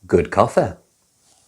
good coffee.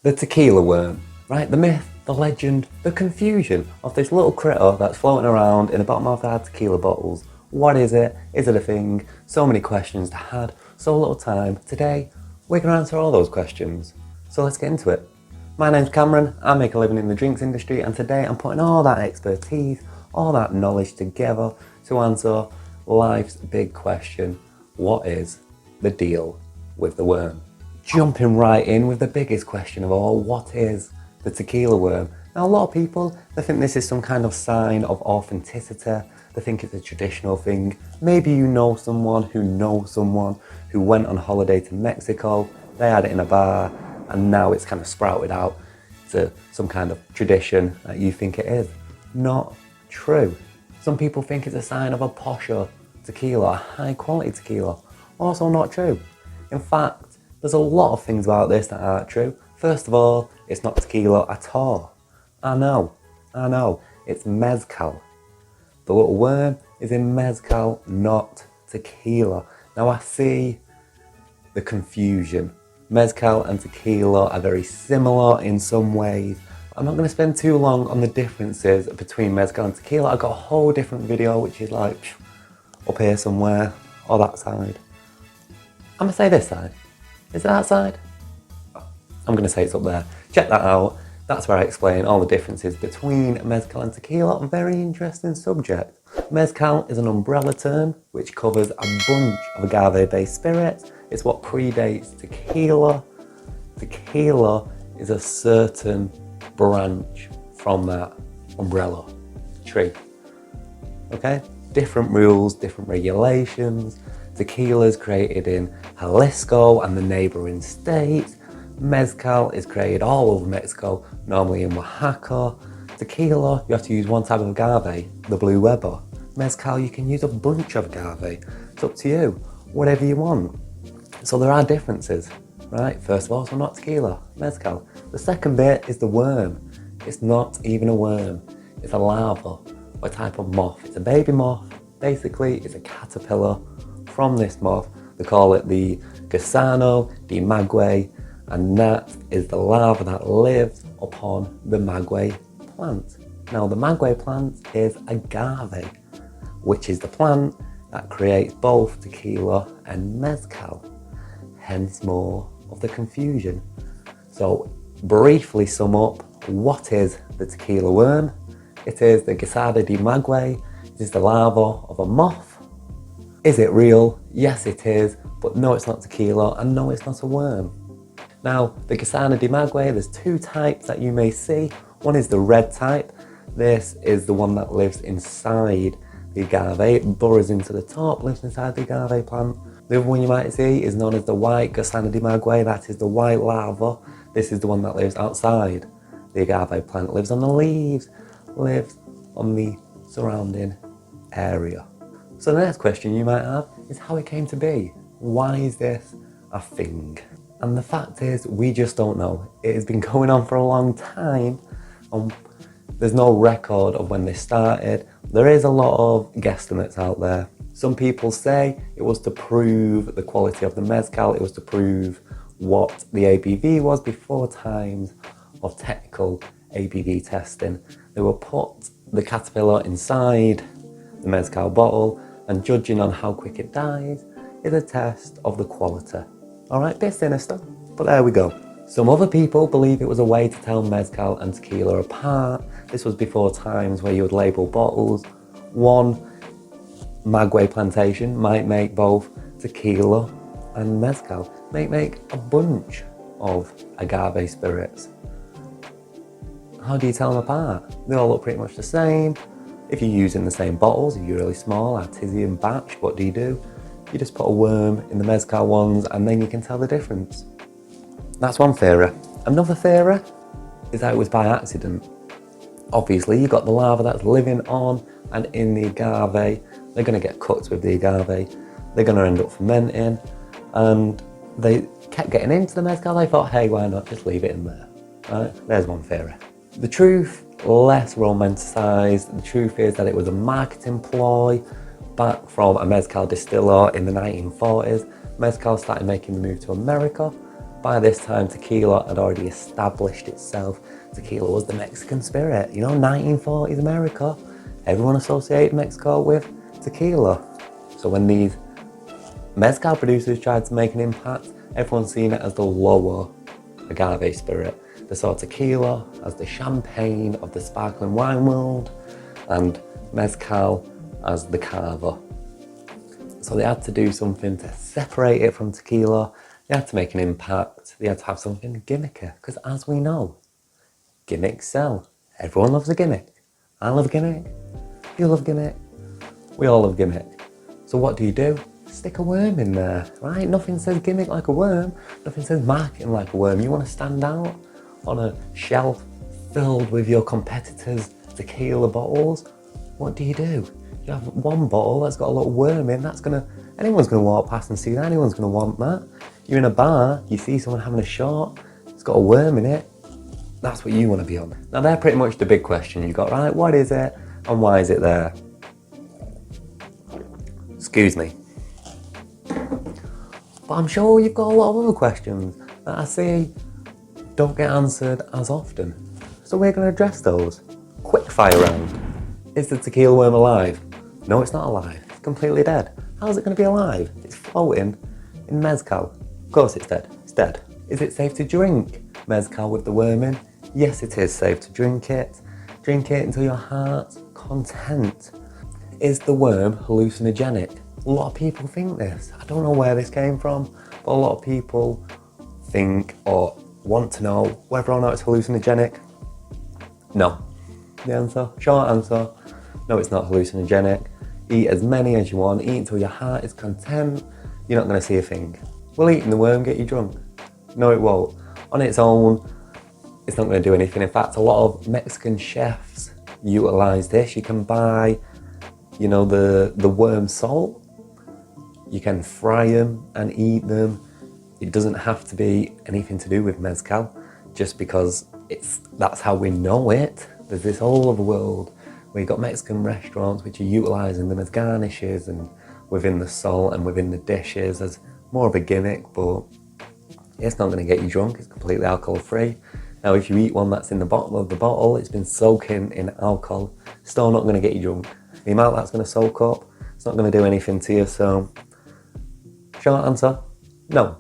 The tequila worm, right? The myth, the legend, the confusion of this little critter that's floating around in the bottom of our tequila bottles. What is it? Is it a thing? So many questions to had, so little time. Today, we're going to answer all those questions. So let's get into it. My name's Cameron, I make a living in the drinks industry, and today I'm putting all that expertise, all that knowledge together to answer life's big question: what is the deal with the worm? Jumping right in with the biggest question of all: what is the tequila worm? Now, a lot of people, they think this is some kind of sign of authenticity. They think it's a traditional thing. Maybe you know someone who went on holiday to Mexico, they had it in a bar, and now it's kind of sprouted out to some kind of tradition that you think it is. Not true. Some people think it's a sign of a posher tequila, a high quality tequila. Also not true. In fact, there's a lot of things about this that aren't true. First of all, it's not tequila at all. I know, it's mezcal. The little worm is in mezcal, not tequila. Now I see the confusion. Mezcal and tequila are very similar in some ways. I'm not going to spend too long on the differences between mezcal and tequila. I've got a whole different video which is like up here somewhere, or that side. I'm going to say this side. Is it that side? I'm going to say it's up there. Check that out. That's where I explain all the differences between mezcal and tequila. A very interesting subject. Mezcal is an umbrella term which covers a bunch of agave-based spirits. It's what predates tequila. Tequila is a certain branch from that umbrella tree. Okay? Different rules, different regulations. Tequila is created in Jalisco and the neighboring states. Mezcal is created all over Mexico, normally in Oaxaca. Tequila, you have to use one type of agave, the Blue Weber. Mezcal, you can use a bunch of agave. It's up to you, whatever you want. So there are differences, right? First of all, so not tequila, mezcal. The second bit is the worm. It's not even a worm. It's a larva, or a type of moth. It's a baby moth. Basically, it's a caterpillar from this moth. They call it the Gusano De Maguey, and that is the larva that lives upon the maguey plant. Now, the maguey plant is agave, which is the plant that creates both tequila and mezcal. Hence more of the confusion. So briefly sum up, what is the tequila worm? It is the Gusano De Maguey. It is the larva of a moth. Is it real? Yes, it is, but no, it's not tequila, and no, it's not a worm. Now, the Gusano De Maguey, there's two types that you may see. One is the red type. This is the one that lives inside the agave. It burrows into the top, lives inside the agave plant. The other one you might see is known as the white Gusano De Maguey. That is the white larva. This is the one that lives outside the agave plant. Lives on the leaves, lives on the surrounding area. So the next question you might have is how it came to be. Why is this a thing? And the fact is, we just don't know. It has been going on for a long time, and there's no record of when this started. There is a lot of guesstimates out there. Some people say it was to prove the quality of the mezcal, it was to prove what the ABV was before times of technical ABV testing. They will put the caterpillar inside the mezcal bottle, and judging on how quick it dies is a test of the quality. Alright, bit sinister, but there we go. Some other people believe it was a way to tell mezcal and tequila apart. This was before times where you would label bottles. One maguey plantation might make both tequila and mezcal. Make a bunch of agave spirits. How do you tell them apart? They all look pretty much the same. If you're using the same bottles, if you're really small, artisan batch, what do? You just put a worm in the mezcal ones, and then you can tell the difference. That's one theory. Another theory is that it was by accident. Obviously, you've got the larva that's living on and in the agave. They're going to get cooked with the agave. They're going to end up fermenting, and they kept getting into the mezcal. They thought, hey, why not just leave it in there? Right? There's one theory. The truth, less romanticised. The truth is that it was a marketing ploy back from a mezcal distiller in the 1940s. Mezcal started making the move to America. by this time tequila had already established itself. Tequila was the Mexican spirit, you know, 1940s America. Everyone associated Mexico with tequila. So when these mezcal producers tried to make an impact, everyone's seen it as the lower agave spirit. They saw tequila as the champagne of the sparkling wine world and mezcal as the carver. So they had to do something to separate it from tequila. They had to make an impact. They had to have something gimmicky, because as we know, gimmicks sell. Everyone loves a gimmick. I love a gimmick. You love gimmick. We all love gimmick. So what do? Stick a worm in there, right? Nothing says gimmick like a worm. Nothing says marketing like a worm. You want to stand out on a shelf filled with your competitors' tequila bottles? What do? You have one bottle that's got a little worm in. Anyone's gonna walk past and see that. Anyone's gonna want that. You're in a bar, you see someone having a shot, it's got a worm in it. That's what you want to be on. Now they're pretty much the big question you got, right? What is it and why is it there? Excuse me. But I'm sure you've got a lot of other questions that I see don't get answered as often. So we're going to address those. Quick fire round. Is the tequila worm alive? No, it's not alive. It's completely dead. How's it going to be alive? It's floating in mezcal. Of course it's dead. It's dead. Is it safe to drink mezcal with the worm in? Yes, it is safe to drink it. Drink it until your heart's content. Is the worm hallucinogenic? A lot of people think this. I don't know where this came from, but a lot of people think or want to know whether or not it's hallucinogenic. No. The answer, short answer, no, it's not hallucinogenic. Eat as many as you want, eat until your heart is content. You're not going to see a thing. Will eating the worm get you drunk? No, it won't. On its own, it's not going to do anything. In fact, a lot of Mexican chefs utilize this. You can buy, you know, the worm salt. You can fry them and eat them. It doesn't have to be anything to do with mezcal, just because that's how we know it. There's this whole other world where you've got Mexican restaurants which are utilising them as garnishes and within the salt and within the dishes as more of a gimmick, but it's not going to get you drunk. It's completely alcohol free. Now if you eat one that's in the bottom of the bottle, it's been soaking in alcohol, still not going to get you drunk. The amount that's going to soak up, it's not going to do anything to you. So short answer, no.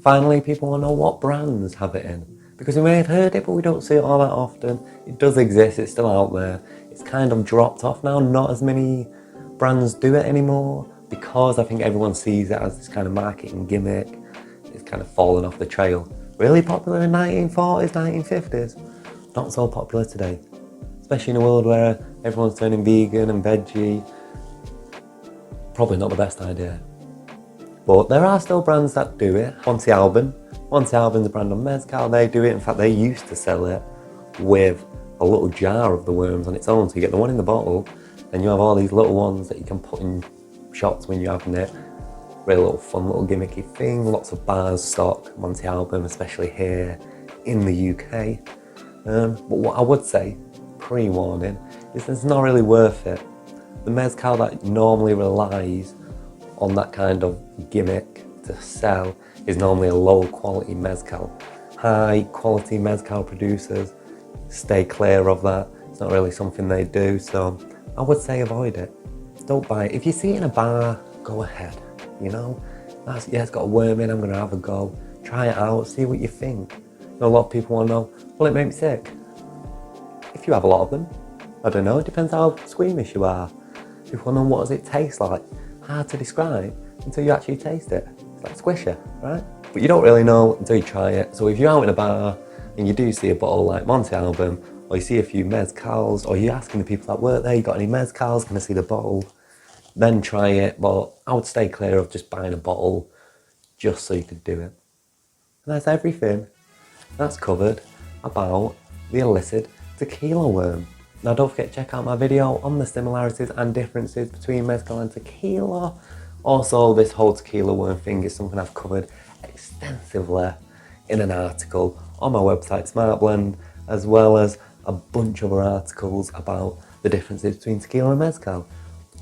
Finally, people want to know what brands have it in, because we may have heard it but we don't see it all that often. It does exist, it's still out there. It's kind of dropped off now. Not as many brands do it anymore because I think everyone sees it as this kind of marketing gimmick. It's kind of fallen off the trail. Really popular in 1940s, 1950s. Not so popular today, especially in a world where everyone's turning vegan and veggie. Probably not the best idea. But there are still brands that do it. Monte Alban's a brand on mezcal. They do it. In fact, they used to sell it with a little jar of the worms on its own. So you get the one in the bottle, and you have all these little ones that you can put in shots when you're having it. Really little fun, little gimmicky thing. Lots of bars stock Monte Alban, especially here in the UK. But what I would say, pre-warning, is it's not really worth it. The mezcal that normally relies on that kind of gimmick to sell is normally a low quality mezcal. High quality mezcal producers stay clear of that. It's not really something they do, so I would say avoid it. Don't buy it. If you see it in a bar, go ahead. You know, it's got a worm in, I'm gonna have a go. Try it out, see what you think. You know, a lot of people want to know, will it make me sick? If you have a lot of them, I don't know, it depends how squeamish you are. People want to know, what does it taste like? Hard to describe until you actually taste it. It's like squisher, right? But you don't really know until you try it. So if you're out in a bar and you do see a bottle like Monte Alban, or you see a few mezcals, or you're asking the people that work there, you got any mezcals, can I see the bottle? Then try it, but I would stay clear of just buying a bottle just so you could do it. And that's everything that's covered about the illicit tequila worm. Now don't forget to check out my video on the similarities and differences between mezcal and tequila. Also, this whole tequila worm thing is something I've covered extensively in an article on my website Smart Blend, as well as a bunch of other articles about the differences between tequila and mezcal.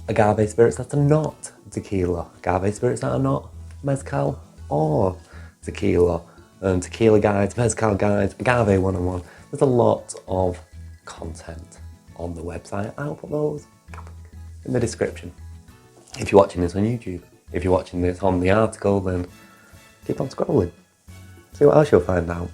Agave spirits that are not tequila, agave spirits that are not mezcal or tequila, tequila guides, mezcal guides, agave 101. There's a lot of content on the website. I'll put those in the description. If you're watching this on YouTube, if you're watching this on the article, then keep on scrolling. See what else you'll find out.